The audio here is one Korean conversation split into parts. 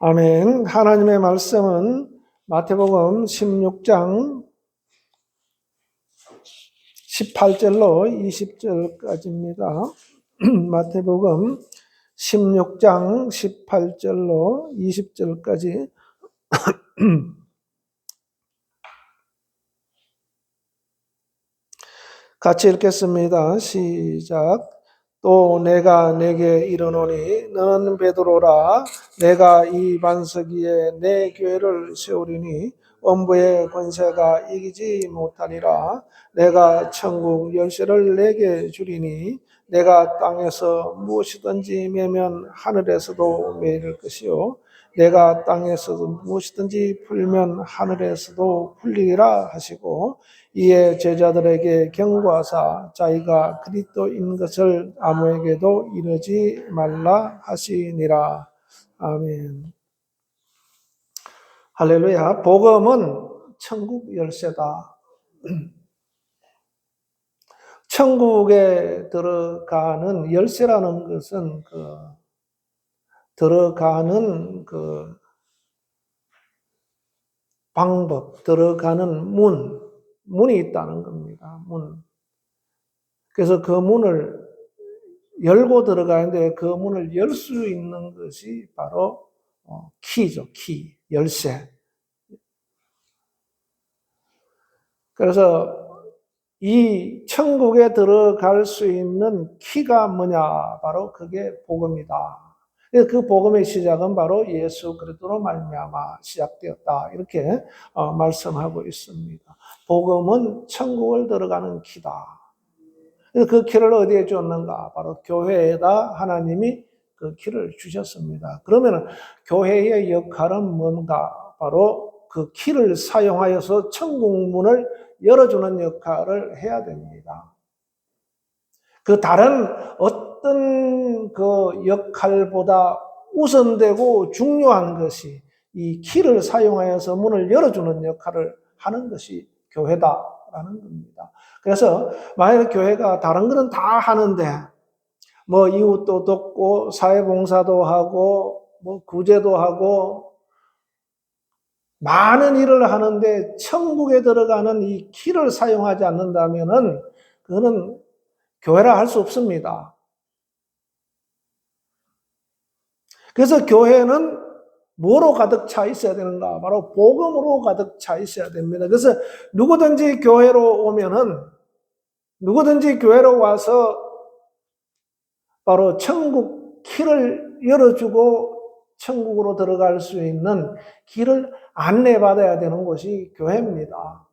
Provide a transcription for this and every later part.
아멘. 하나님의 말씀은 마태복음 16장 18절로 20절까지입니다. 마태복음 16장 18절로 20절까지 같이 읽겠습니다. 시작. 또 내가 내게 이르노니 너는 베드로라. 내가 이 반석 위에 내 교회를 세우리니 원부의 권세가 이기지 못하리라. 내가 천국 열쇠를 내게 주리니 내가 땅에서 무엇이든지 매면 하늘에서도 매일 것이요 내가 땅에서 무엇이든지 풀면 하늘에서도 풀리리라 하시고, 이에 제자들에게 경고하사 자기가 그리스도인 것을 아무에게도 이르지 말라 하시니라. 아멘. 할렐루야. 복음은 천국 열쇠다. 천국에 들어가는 열쇠라는 것은 들어가는 방법, 들어가는 문이 있다는 겁니다. 문. 그래서 그 문을 열고 들어가는데 그 문을 열 수 있는 것이 바로 키죠. 키, 열쇠. 그래서 이 천국에 들어갈 수 있는 키가 뭐냐? 바로 그게 복음이다. 그 복음의 시작은 바로 예수 그리스도로 말미암아 시작되었다. 이렇게 말씀하고 있습니다. 복음은 천국을 들어가는 키다. 그 키를 어디에 줬는가? 바로 교회에다 하나님이 그 키를 주셨습니다. 그러면 교회의 역할은 뭔가? 바로 그 키를 사용하여서 천국 문을 열어주는 역할을 해야 됩니다. 그 다른 어떤 그 역할보다 우선되고 중요한 것이 이 키를 사용하여서 문을 열어주는 역할을 하는 것이 교회다라는 겁니다. 그래서 만약에 교회가 다른 거는 다 하는데 뭐 이웃도 돕고 사회봉사도 하고 뭐 구제도 하고 많은 일을 하는데 천국에 들어가는 이 키를 사용하지 않는다면은 그거는 교회라 할 수 없습니다. 그래서 교회는 뭐로 가득 차 있어야 되는가? 바로 복음으로 가득 차 있어야 됩니다. 그래서 누구든지 교회로 오면은 누구든지 교회로 와서 바로 천국 키를 열어주고 천국으로 들어갈 수 있는 길을 안내받아야 되는 곳이 교회입니다.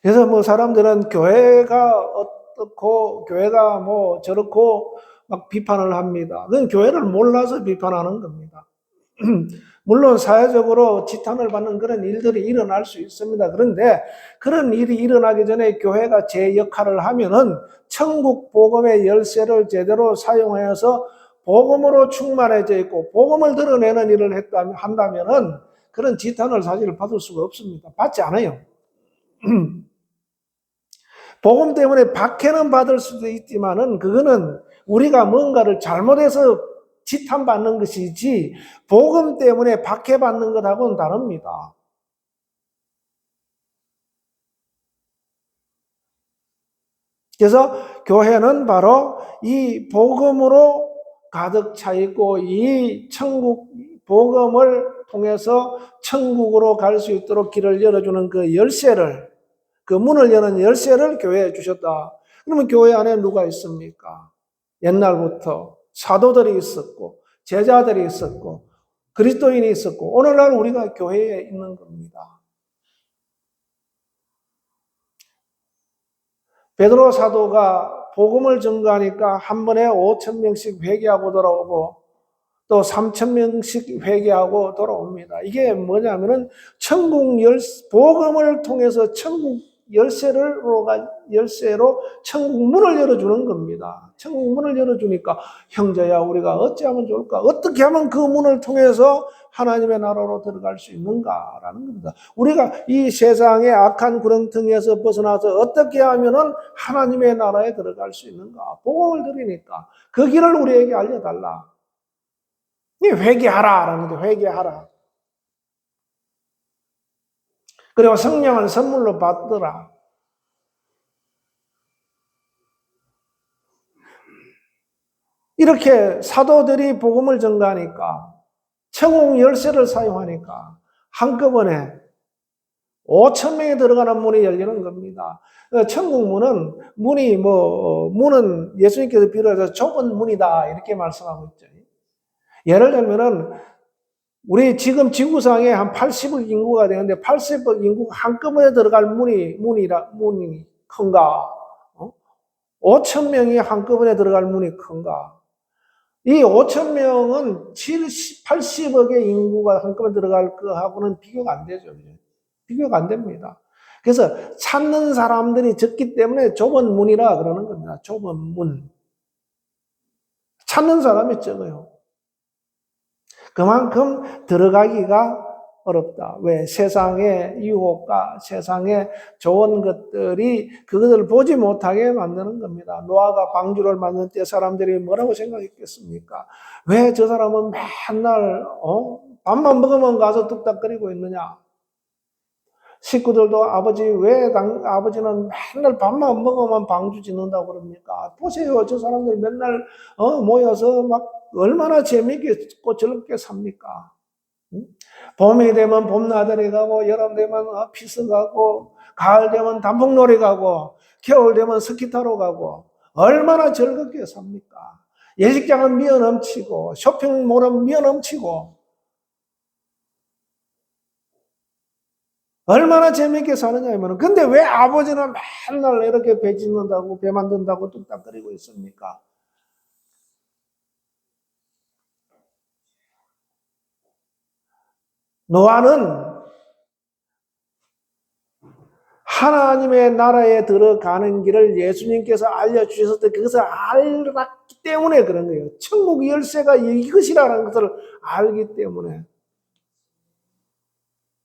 그래서 뭐 사람들은 교회가 어떻고 교회가 뭐 저렇고 막 비판을 합니다. 그건 교회를 몰라서 비판하는 겁니다. 물론 사회적으로 지탄을 받는 그런 일들이 일어날 수 있습니다. 그런데 그런 일이 일어나기 전에 교회가 제 역할을 하면은 천국 복음의 열쇠를 제대로 사용하여서 복음으로 충만해져 있고 복음을 드러내는 일을 한다면은 그런 지탄을 사실 받을 수가 없습니다. 받지 않아요. 복음 때문에 박해는 받을 수도 있지만은 그거는 우리가 뭔가를 잘못해서 지탄받는 것이지 복음 때문에 박해받는 것하고는 다릅니다. 그래서 교회는 바로 이 복음으로 가득 차 있고 이 천국 복음을 통해서 천국으로 갈 수 있도록 길을 열어주는 그 열쇠를, 그 문을 여는 열쇠를 교회에 주셨다. 그러면 교회 안에 누가 있습니까? 옛날부터 사도들이 있었고 제자들이 있었고 그리스도인이 있었고 오늘날 우리가 교회에 있는 겁니다. 베드로 사도가 복음을 전가하니까 한 번에 5,000명씩 회개하고 돌아오고 또 3,000명씩 회개하고 돌아옵니다. 이게 뭐냐면은 복음을 통해서 천국 열쇠로 천국 문을 열어주는 겁니다. 천국 문을 열어주니까 형제야 우리가 어찌하면 좋을까? 어떻게 하면 그 문을 통해서 하나님의 나라로 들어갈 수 있는가라는 겁니다. 우리가 이 세상의 악한 구렁텅이에서 벗어나서 어떻게 하면은 하나님의 나라에 들어갈 수 있는가? 복음을 들으니까 그 길을 우리에게 알려달라. 회개하라라는 게 회개하라. 그리고 성령을 선물로 받더라. 이렇게 사도들이 복음을 전가하니까 천국 열쇠를 사용하니까 한꺼번에 5천 명이 들어가는 문이 열리는 겁니다. 천국 문은 예수님께서 비로소 좁은 문이다 이렇게 말씀하고 있죠. 예를 들면은 우리 지금 지구상에 한 80억 인구가 되는데 80억 인구가 한꺼번에 들어갈 문이 큰가? 5천 명이 한꺼번에 들어갈 문이 큰가? 이 5천 명은 80억의 인구가 한꺼번에 들어갈 거하고는 비교가 안 되죠. 비교가 안 됩니다. 그래서 찾는 사람들이 적기 때문에 좁은 문이라 그러는 겁니다. 좁은 문. 찾는 사람이 적어요. 그만큼 들어가기가 어렵다. 왜? 세상의 유혹과 세상의 좋은 것들이 그것을 보지 못하게 만드는 겁니다. 노아가 방주를 만들 때 사람들이 뭐라고 생각했겠습니까? 왜 저 사람은 맨날 밥만 먹으면 가서 뚝딱거리고 있느냐? 식구들도 아버지는 맨날 밥만 먹으면 방주 짓는다고 그럽니까? 보세요. 저 사람들 맨날 모여서 막 얼마나 재미있게 즐겁게 삽니까? 봄이 되면 봄나들이 가고, 여름 되면 피서 가고, 가을 되면 단풍놀이 가고, 겨울 되면 스키 타러 가고, 얼마나 즐겁게 삽니까? 예식장은 미어 넘치고, 쇼핑몰은 미어 넘치고, 얼마나 재미있게 사느냐 하면, 근데 왜 아버지는 맨날 이렇게 배 짓는다고, 배 만든다고 뚝딱거리고 있습니까? 노아는 하나님의 나라에 들어가는 길을 예수님께서 알려주셨을 때 그것을 알았기 때문에 그런 거예요. 천국 열쇠가 이것이라는 것을 알기 때문에.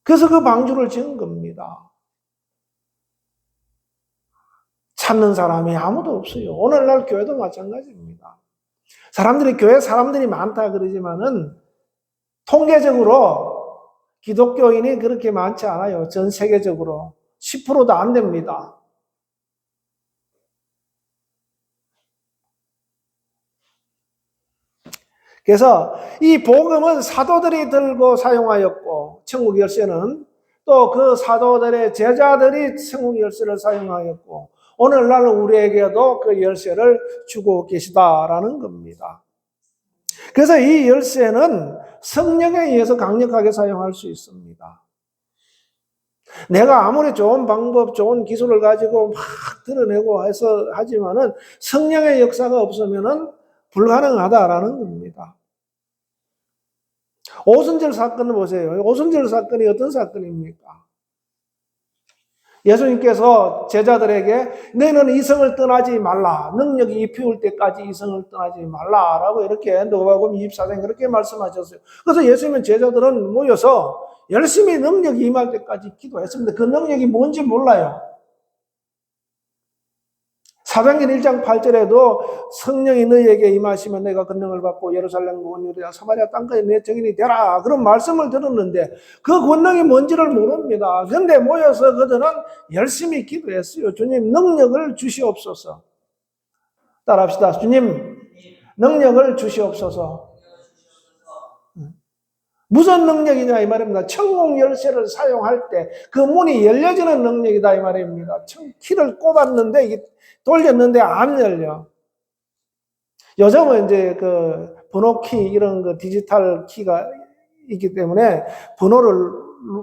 그래서 그 방주를 지은 겁니다. 찾는 사람이 아무도 없어요. 오늘날 교회도 마찬가지입니다. 교회 사람들이 많다 그러지만은 통계적으로 기독교인이 그렇게 많지 않아요. 전 세계적으로. 10%도 안 됩니다. 그래서 이 복음은 사도들이 들고 사용하였고, 천국 열쇠는 또 그 사도들의 제자들이 천국 열쇠를 사용하였고, 오늘날 우리에게도 그 열쇠를 주고 계시다라는 겁니다. 그래서 이 열쇠는 성령에 의해서 강력하게 사용할 수 있습니다. 내가 아무리 좋은 방법, 좋은 기술을 가지고 막 드러내고 해서 하지만은 성령의 역사가 없으면은 불가능하다라는 겁니다. 오순절 사건을 보세요. 오순절 사건이 어떤 사건입니까? 예수님께서 제자들에게 너희는 이성을 떠나지 말라. 능력이 입히울 때까지 이성을 떠나지 말라라고 이렇게 누가복음 24장 그렇게 말씀하셨어요. 그래서 예수님은 제자들은 모여서 열심히 능력이 임할 때까지 기도했습니다. 그 능력이 뭔지 몰라요. 사도행전 1장 8절에도 성령이 너희에게 임하시면 내가 권능을 받고 예루살렘 온 유대와 사마리아 땅까지 내 증인이 되라 그런 말씀을 들었는데 그 권능이 뭔지를 모릅니다. 그런데 모여서 그들은 열심히 기도했어요. 주님 능력을 주시옵소서. 따라합시다. 주님 능력을 주시옵소서. 무슨 능력이냐 이 말입니다. 천국 열쇠를 사용할 때 그 문이 열려지는 능력이다 이 말입니다. 키를 꼽았는데 이게 돌렸는데 안 열려. 요즘은 이제 그 번호키 이런 거 디지털 키가 있기 때문에 번호를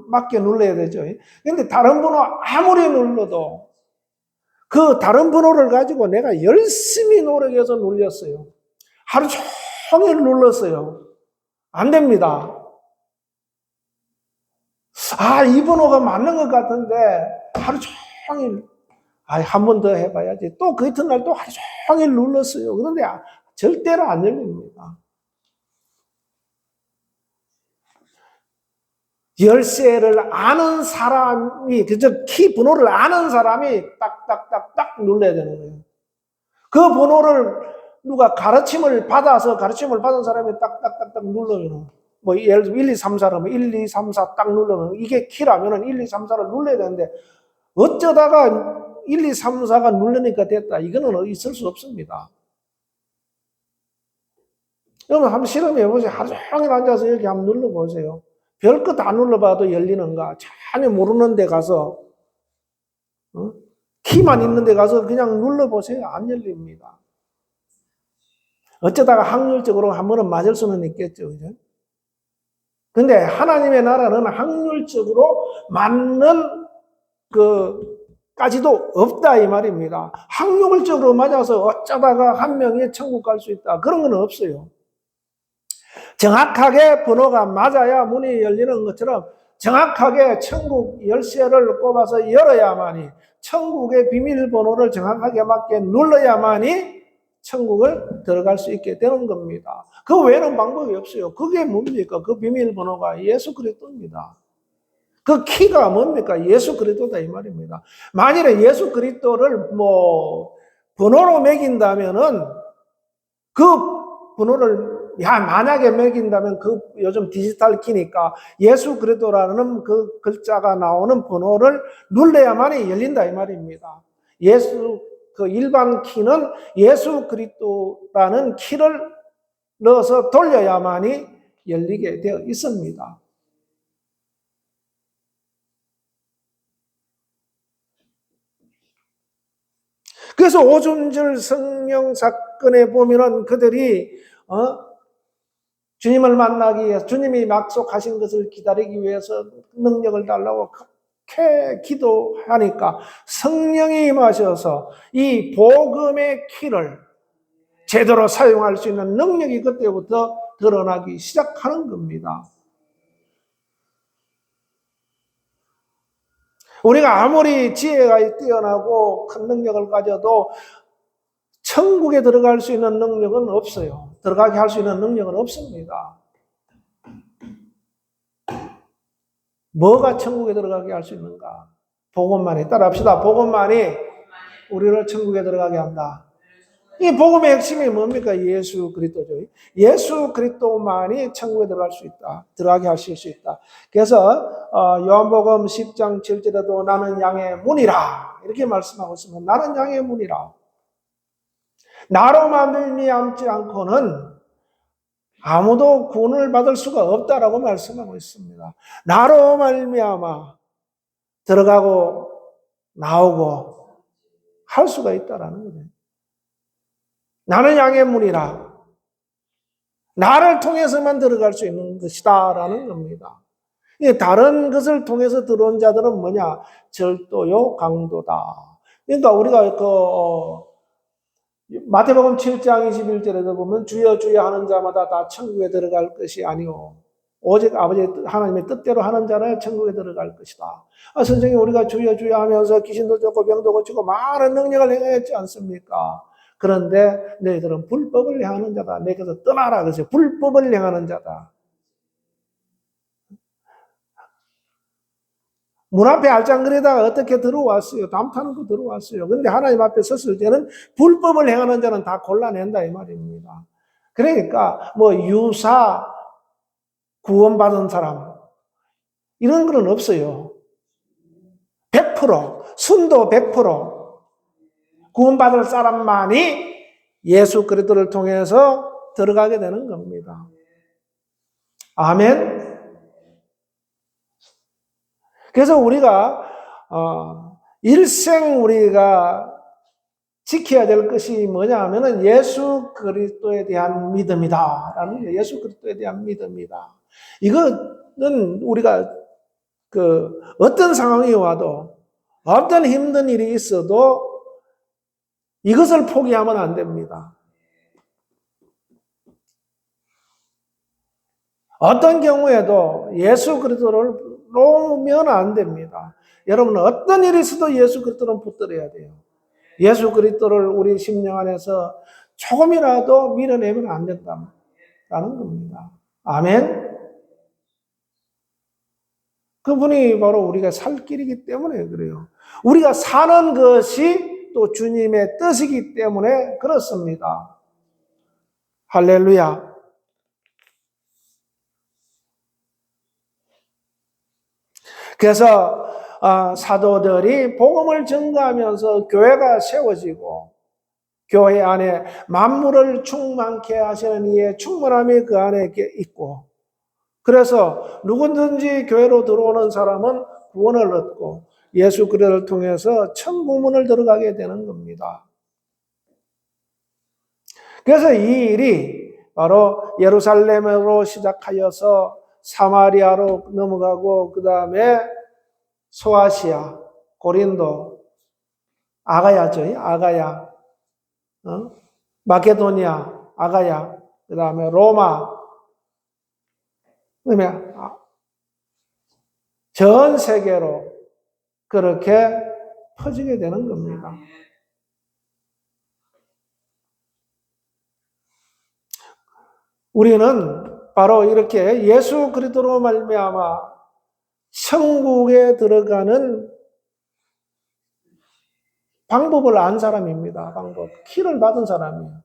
맞게 눌러야 되죠. 근데 다른 번호 아무리 눌러도 그 다른 번호를 가지고 내가 열심히 노력해서 눌렸어요. 하루 종일 눌렀어요. 안 됩니다. 이 번호가 맞는 것 같은데 하루 종일 한 번 더 해봐야지. 또 그 이튿날 또 하루 종일 눌렀어요. 그런데 절대로 안 열립니다. 열쇠를 아는 사람이, 그저 키 번호를 아는 사람이 딱딱딱딱 눌러야 되는 거예요. 그 번호를 누가 가르침을 받은 사람이 딱딱딱딱 누르면, 뭐, 예를 들어 1, 2, 3, 4라면 1, 2, 3, 4 딱 누르면, 이게 키라면은 1, 2, 3, 4를 눌러야 되는데, 어쩌다가 1, 2, 3, 4가 누르니까 됐다. 이거는 있을 수 없습니다. 여러분 한번 실험해 보세요. 하루 종일 앉아서 여기 한번 눌러보세요. 별거 다 눌러봐도 열리는가? 전혀 모르는 데 가서, 키만 있는 데 가서 그냥 눌러보세요. 안 열립니다. 어쩌다가 확률적으로 한 번은 맞을 수는 있겠죠. 그죠? 근데 하나님의 나라는 확률적으로 맞는 까지도 없다 이 말입니다. 확률적으로 맞아서 어쩌다가 한 명이 천국 갈 수 있다. 그런 건 없어요. 정확하게 번호가 맞아야 문이 열리는 것처럼 정확하게 천국 열쇠를 꼽아서 열어야만이, 천국의 비밀번호를 정확하게 맞게 눌러야만이 천국을 들어갈 수 있게 되는 겁니다. 그 외에는 방법이 없어요. 그게 뭡니까? 그 비밀번호가 예수 그리스도입니다. 그 키가 뭡니까? 예수 그리스도다 이 말입니다. 만일에 예수 그리스도를 번호로 매긴다면은 그 번호를 만약에 매긴다면 요즘 디지털 키니까 예수 그리스도라는 그 글자가 나오는 번호를 눌러야만이 열린다 이 말입니다. 그 일반 키는 예수 그리스도라는 키를 넣어서 돌려야만이 열리게 되어 있습니다. 그래서 오순절 성령 사건에 보면은 그들이 주님을 만나기 위해서, 주님이 약속하신 것을 기다리기 위해서 능력을 달라고 그렇게 기도하니까 성령이 임하셔서 이 복음의 키를 제대로 사용할 수 있는 능력이 그때부터 드러나기 시작하는 겁니다. 우리가 아무리 지혜가 뛰어나고 큰 능력을 가져도 천국에 들어갈 수 있는 능력은 없어요. 들어가게 할 수 있는 능력은 없습니다. 뭐가 천국에 들어가게 할 수 있는가? 복음만이. 따라합시다. 복음만이 우리를 천국에 들어가게 한다. 이 복음의 핵심이 뭡니까? 예수 그리스도죠. 예수 그리스도만이 천국에 들어갈 수 있다. 들어가게 하실 수 있다. 그래서 요한복음 10장 7절에도 나는 양의 문이라 이렇게 말씀하고 있습니다. 나는 양의 문이라. 나로만 말미암지 않고는 아무도 구원을 받을 수가 없다라고 말씀하고 있습니다. 나로 말미암아 들어가고 나오고 할 수가 있다라는 거예요. 나는 양의 문이라. 나를 통해서만 들어갈 수 있는 것이다라는 겁니다. 다른 것을 통해서 들어온 자들은 뭐냐? 절도요, 강도다. 그러니까 우리가 마태복음 7장 21절에도 보면 주여 주여 하는 자마다 다 천국에 들어갈 것이 아니오. 오직 아버지 하나님의 뜻대로 하는 자는 천국에 들어갈 것이다. 선생님 우리가 주여 주여 하면서 귀신도 쫓고 병도 고치고 많은 능력을 행했지 않습니까? 그런데 너희들은 불법을 행하는 자다. 내게서 떠나라 그랬어요. 불법을 행하는 자다. 문 앞에 알짱거리다가 어떻게 들어왔어요? 담 타는 거 들어왔어요. 그런데 하나님 앞에 섰을 때는 불법을 행하는 자는 다 골라낸다 이 말입니다. 그러니까 유사 구원받은 사람 이런 건 없어요. 100% 순도 100% 구원받을 사람만이 예수 그리스도를 통해서 들어가게 되는 겁니다. 아멘. 그래서 우리가 일생 우리가 지켜야 될 것이 뭐냐 하면은 예수 그리스도에 대한 믿음이다. 예수 그리스도에 대한 믿음이다. 이거는 우리가 어떤 상황이 와도 어떤 힘든 일이 있어도 이것을 포기하면 안 됩니다. 어떤 경우에도 예수 그리스도를 놓으면 안 됩니다. 여러분은 어떤 일이 있어도 예수 그리스도는 붙들어야 돼요. 예수 그리스도를 우리 심령 안에서 조금이라도 밀어내면 안 된다는 겁니다. 아멘. 그분이 바로 우리가 살 길이기 때문에 그래요. 우리가 사는 것이 또 주님의 뜻이기 때문에 그렇습니다. 할렐루야. 그래서 사도들이 복음을 전가하면서 교회가 세워지고 교회 안에 만물을 충만케 하시는 이의 충만함이 그 안에 있고, 그래서 누구든지 교회로 들어오는 사람은 구원을 얻고 예수 그리스도를 통해서 천국문을 들어가게 되는 겁니다. 그래서 이 일이 바로 예루살렘으로 시작하여서 사마리아로 넘어가고 그 다음에 소아시아, 고린도, 아가야죠. 아가야, 마케도니아, 아가야, 그 다음에 로마, 그다음에 전 세계로 그렇게 퍼지게 되는 겁니다. 우리는 바로 이렇게 예수 그리스도로 말미암아 천국에 들어가는 방법을 안 사람입니다. 방법. 키를 받은 사람이에요.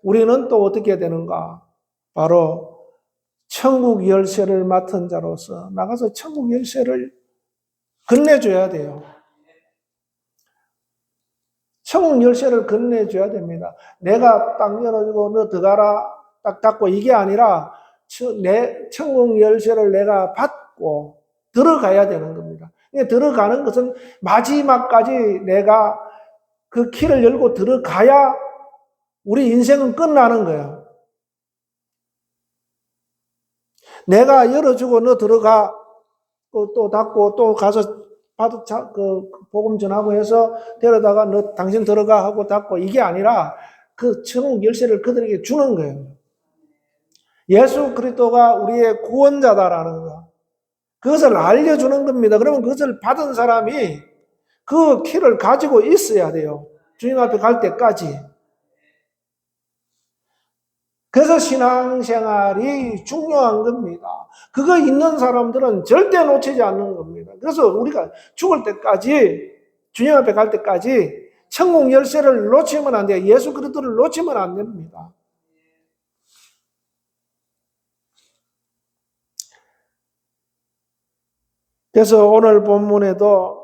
우리는 또 어떻게 해야 되는가? 바로 천국 열쇠를 맡은 자로서 나가서 천국 열쇠를 건네줘야 돼요. 천국 열쇠를 건네줘야 됩니다. 내가 딱 열어주고 너 들어가라 딱 닫고 이게 아니라 내 천국 열쇠를 내가 받고 들어가야 되는 겁니다. 들어가는 것은 마지막까지 내가 그 키를 열고 들어가야 우리 인생은 끝나는 거예요. 내가 열어주고 너 들어가 또 닫고 또 가서 복음 전하고 해서 데려다가 너 당신 들어가 하고 닫고 이게 아니라 그 천국 열쇠를 그들에게 주는 거예요. 예수 그리스도가 우리의 구원자다라는 거. 그것을 알려주는 겁니다. 그러면 그것을 받은 사람이 그 키를 가지고 있어야 돼요. 주님 앞에 갈 때까지. 그래서 신앙생활이 중요한 겁니다. 그거 있는 사람들은 절대 놓치지 않는 겁니다. 그래서 우리가 죽을 때까지, 주님 앞에 갈 때까지 천국 열쇠를 놓치면 안 돼요. 예수 그리스도를 놓치면 안 됩니다. 그래서 오늘 본문에도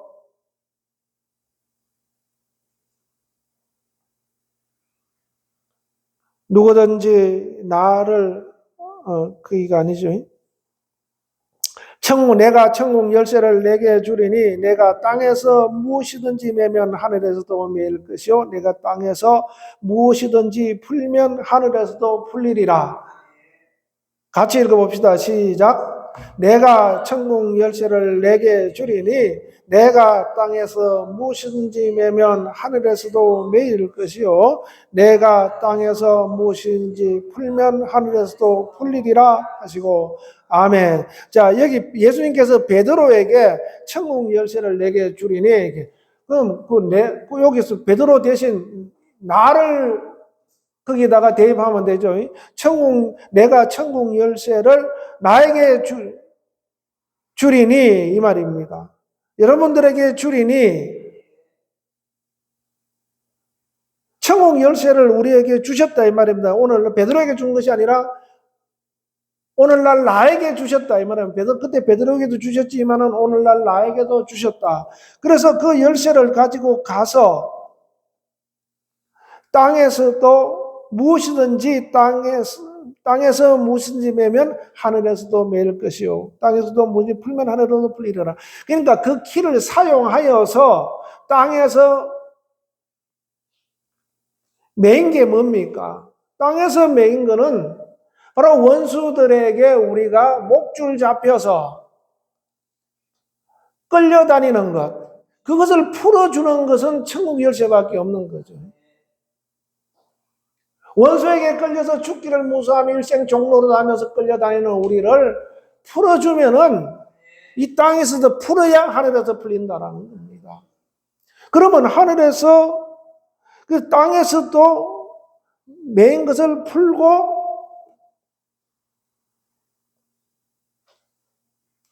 누구든지 나를 그이가 아니죠. 내가 천국 열쇠를 내게 주리니 내가 땅에서 무엇이든지 매면 하늘에서도 매일 것이요 내가 땅에서 무엇이든지 풀면 하늘에서도 풀리리라. 같이 읽어봅시다. 시작. 내가 천국 열쇠를 내게 주리니 내가 땅에서 무엇이든지 매면 하늘에서도 매일 것이요 내가 땅에서 무엇이든지 풀면 하늘에서도 풀리리라 하시고 아멘. 자, 여기 예수님께서 베드로에게 천국 열쇠를 내게 주리니 그럼 여기서 베드로 대신 나를 거기다가 대입하면 되죠. 내가 천국 열쇠를 나에게 주리니 이 말입니다. 여러분들에게 주리니 천국 열쇠를 우리에게 주셨다 이 말입니다. 오늘 베드로에게 준 것이 아니라 오늘날 나에게 주셨다 이 말입니다. 그때 베드로에게도 주셨지만은 오늘날 나에게도 주셨다. 그래서 그 열쇠를 가지고 가서 땅에서도 무엇이든지 땅에서 무엇이든지 매면 하늘에서도 매일 것이요 땅에서도 무엇이 풀면 하늘에서도 풀리리라. 그러니까 그 키를 사용하여서 땅에서 매인 게 뭡니까? 땅에서 매인 거는 바로 원수들에게 우리가 목줄 잡혀서 끌려다니는 것, 그것을 풀어주는 것은 천국 열쇠밖에 없는 거죠. 원수에게 끌려서 죽기를 무서워하며 일생 종로로 하면서 끌려다니는 우리를 풀어주면은 이 땅에서도 풀어야 하늘에서 풀린다라는 겁니다. 그러면 하늘에서 그 땅에서도 매인 것을 풀고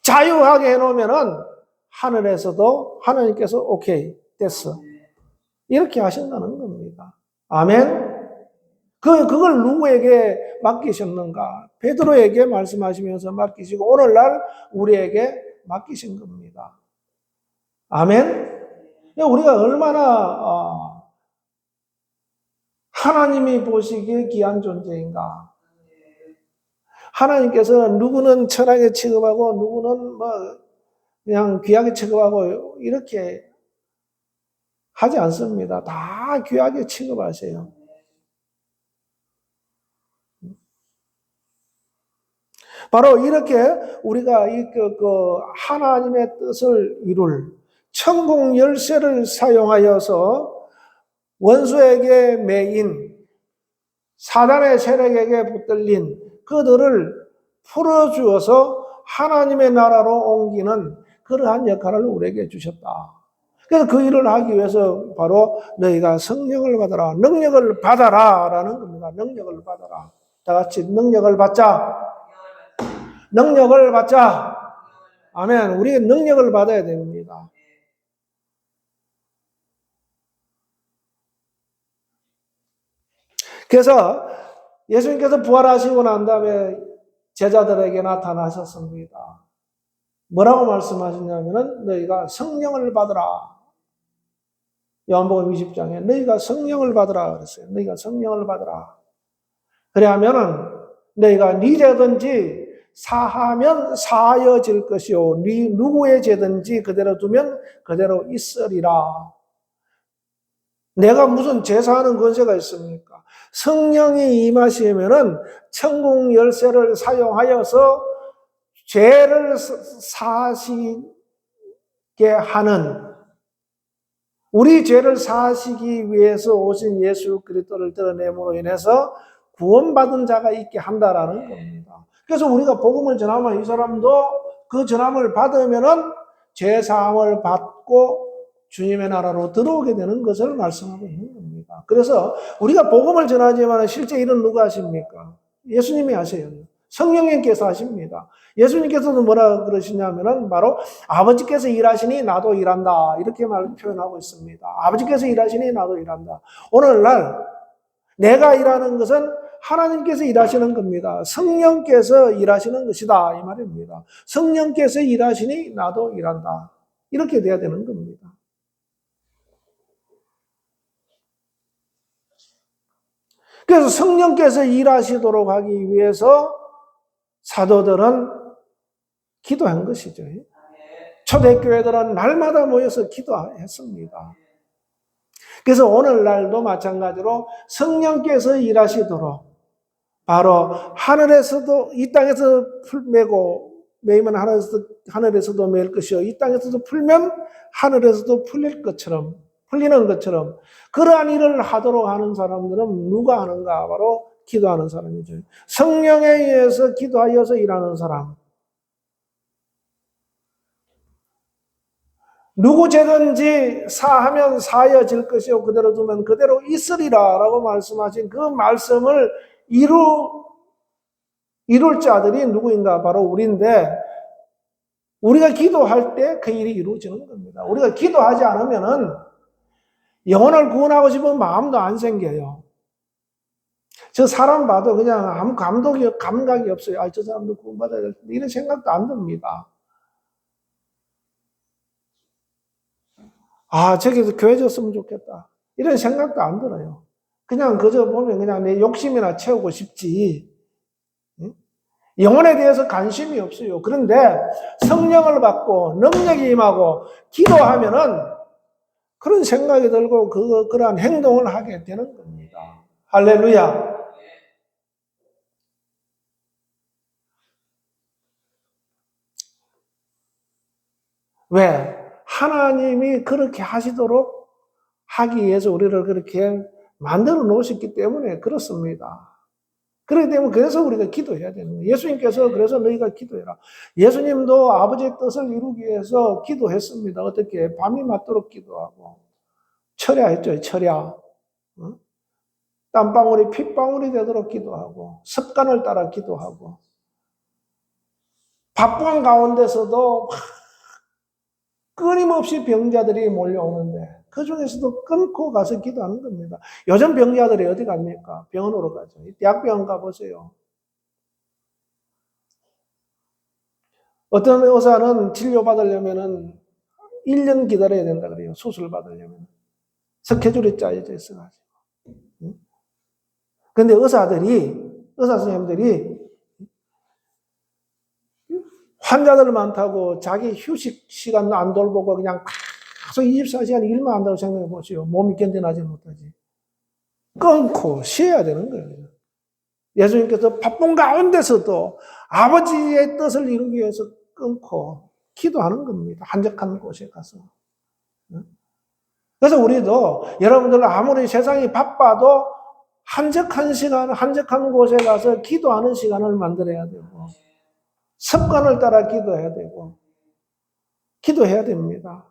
자유하게 해놓으면은 하늘에서도 하나님께서 오케이 됐어 이렇게 하신다는 겁니다. 아멘. 그걸 누구에게 맡기셨는가? 베드로에게 말씀하시면서 맡기시고 오늘날 우리에게 맡기신 겁니다. 아멘? 우리가 얼마나 하나님이 보시기에 귀한 존재인가? 하나님께서 누구는 천하게 취급하고 누구는 뭐 그냥 귀하게 취급하고 이렇게 하지 않습니다. 다 귀하게 취급하세요. 바로 이렇게 우리가 하나님의 뜻을 이룰 천국 열쇠를 사용하여서 원수에게 매인 사단의 세력에게 붙들린 그들을 풀어주어서 하나님의 나라로 옮기는 그러한 역할을 우리에게 주셨다. 그래서 그 일을 하기 위해서 바로 너희가 성령을 받아라, 능력을 받아라 라는 겁니다. 능력을 받아라. 다 같이 능력을 받자. 능력을 받자. 아멘. 우리가 능력을 받아야 됩니다. 그래서 예수님께서 부활하시고 난 다음에 제자들에게 나타나셨습니다. 뭐라고 말씀하셨냐면은 너희가 성령을 받으라. 요한복음 20장에 너희가 성령을 받으라 그랬어요. 너희가 성령을 받으라. 그래야면은 너희가 네 죄든지 사하면 사하여질 것이요 네 누구의 죄든지 그대로 두면 그대로 있으리라. 내가 무슨 제사하는 권세가 있습니까? 성령이 임하시면은 천국 열쇠를 사용하여서 죄를 사하시게 하는 우리 죄를 사하시기 위해서 오신 예수 그리스도를 드러냄으로 인해서 구원받은 자가 있게 한다라는 겁니다. 그래서 우리가 복음을 전하면 이 사람도 그 전함을 받으면은 죄 사함을 받고 주님의 나라로 들어오게 되는 것을 말씀하고 있는 겁니다. 그래서 우리가 복음을 전하지만 실제 일은 누가 하십니까? 예수님이 하세요. 성령님께서 하십니다. 예수님께서도 뭐라 그러시냐면은 바로 아버지께서 일하시니 나도 일한다. 이렇게 표현하고 있습니다. 아버지께서 일하시니 나도 일한다. 오늘날 내가 일하는 것은 하나님께서 일하시는 겁니다. 성령께서 일하시는 것이다. 이 말입니다. 성령께서 일하시니 나도 일한다. 이렇게 돼야 되는 겁니다. 그래서 성령께서 일하시도록 하기 위해서 사도들은 기도한 것이죠. 초대교회들은 날마다 모여서 기도했습니다. 그래서 오늘날도 마찬가지로 성령께서 일하시도록 바로 하늘에서도 이 땅에서 매이면 하늘에서도 매일 것이요 이 땅에서도 풀면 하늘에서도 풀리는 것처럼 그러한 일을 하도록 하는 사람들은 누가 하는가? 바로 기도하는 사람이죠. 성령에 의해서 기도하여서 일하는 사람. 누구 죄든지 사하면 사하여질 것이요 그대로 두면 그대로 있으리라 라고 말씀하신 그 말씀을 이룰 자들이 누구인가? 바로 우리인데 우리가 기도할 때 그 일이 이루어지는 겁니다. 우리가 기도하지 않으면은 영혼을 구원하고 싶은 마음도 안 생겨요. 저 사람 봐도 그냥 아무 감각이 없어요. 아, 저 사람도 구원받아야 될 텐데 이런 생각도 안 듭니다. 아, 저기서 교회 줬으면 좋겠다. 이런 생각도 안 들어요. 그냥 그저 보면 그냥 내 욕심이나 채우고 싶지. 영혼에 대해서 관심이 없어요. 그런데 성령을 받고 능력이 임하고 기도하면은 그런 생각이 들고 그러한 행동을 하게 되는 겁니다. 할렐루야. 왜? 하나님이 그렇게 하시도록 하기 위해서 우리를 그렇게 만들어 놓으셨기 때문에 그렇습니다. 그렇기 때문에 그래서 우리가 기도해야 되는 거예요. 예수님께서 그래서 너희가 기도해라. 예수님도 아버지의 뜻을 이루기 위해서 기도했습니다. 어떻게? 밤이 맞도록 기도하고 철야했죠. 철야. 땀방울이 핏방울이 되도록 기도하고 습관을 따라 기도하고 바쁜 가운데서도 끊임없이 병자들이 몰려오는데 그 중에서도 끊고 가서 기도하는 겁니다. 요즘 병자들이 어디 갑니까? 병원으로 가죠. 대학병원 가보세요. 어떤 의사는 진료받으려면은 1년 기다려야 된다 그래요. 수술 받으려면. 스케줄이 짜여져 있어가지고. 근데 의사 선생님들이 환자들 많다고 자기 휴식 시간 안 돌보고 그냥 계속 24시간 일만 한다고 생각해 보시오. 몸이 견뎌나지 못하지. 끊고 쉬어야 되는 거예요. 예수님께서 바쁜 가운데서도 아버지의 뜻을 이루기 위해서 끊고 기도하는 겁니다. 한적한 곳에 가서. 그래서 우리도 여러분들 아무리 세상이 바빠도 한적한 시간, 한적한 곳에 가서 기도하는 시간을 만들어야 되고 습관을 따라 기도해야 되고 기도해야 됩니다.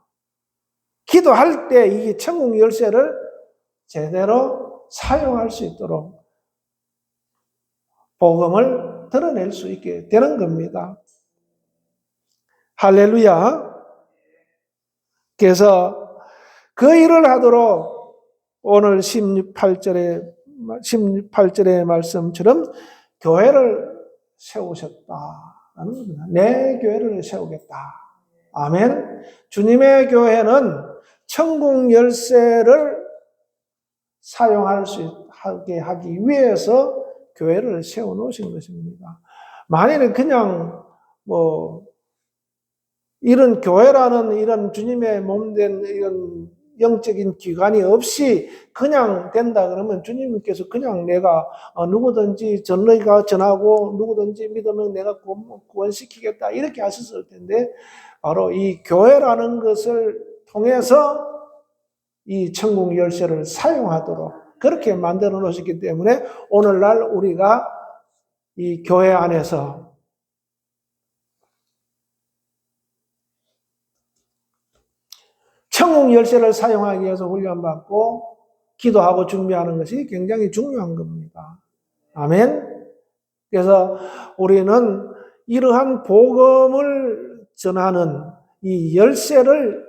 기도할 때 이 천국 열쇠를 제대로 사용할 수 있도록 복음을 드러낼 수 있게 되는 겁니다. 할렐루야. 그래서 그 일을 하도록 오늘 18절의 말씀처럼 교회를 세우셨다라는 겁니다. 내 교회를 세우겠다. 아멘. 주님의 교회는 천국 열쇠를 사용할 수 있게 하기 위해서 교회를 세워놓으신 것입니다. 만일은 그냥 이런 교회라는 이런 주님의 몸된 이런 영적인 기관이 없이 그냥 된다 그러면 주님께서 그냥 내가 누구든지 전너가 전하고 누구든지 믿으면 내가 구원시키겠다 이렇게 하셨을 텐데 바로 이 교회라는 것을 통해서 이 천국 열쇠를 사용하도록 그렇게 만들어 놓으셨기 때문에 오늘날 우리가 이 교회 안에서 천국 열쇠를 사용하기 위해서 훈련받고 기도하고 준비하는 것이 굉장히 중요한 겁니다. 아멘. 그래서 우리는 이러한 복음을 전하는 이 열쇠를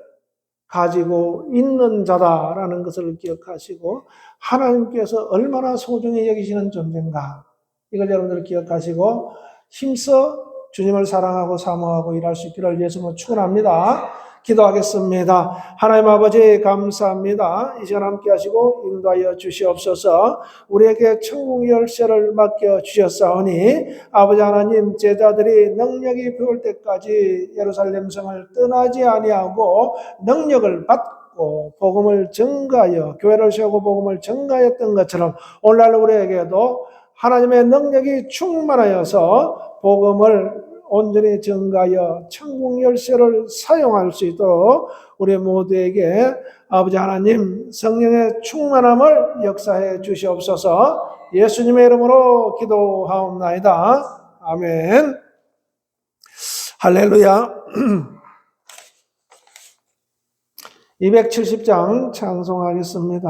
가지고 있는 자다라는 것을 기억하시고 하나님께서 얼마나 소중히 여기시는 존재인가 이걸 여러분들 기억하시고 힘써 주님을 사랑하고 사모하고 일할 수 있기를 예수님으로 축원합니다. 기도하겠습니다. 하나님 아버지 감사합니다. 이 시간 함께 하시고 인도하여 주시옵소서. 우리에게 천국 열쇠를 맡겨 주셨사오니 아버지 하나님 제자들이 능력이 배울 때까지 예루살렘 성을 떠나지 아니하고 능력을 받고 복음을 전가하여 교회를 세우고 복음을 전가했던 것처럼 오늘날 우리에게도 하나님의 능력이 충만하여서 복음을 온전히 전가하여 천국 열쇠를 사용할 수 있도록 우리 모두에게 아버지 하나님 성령의 충만함을 역사해 주시옵소서. 예수님의 이름으로 기도하옵나이다. 아멘. 할렐루야. 270장 찬송하겠습니다.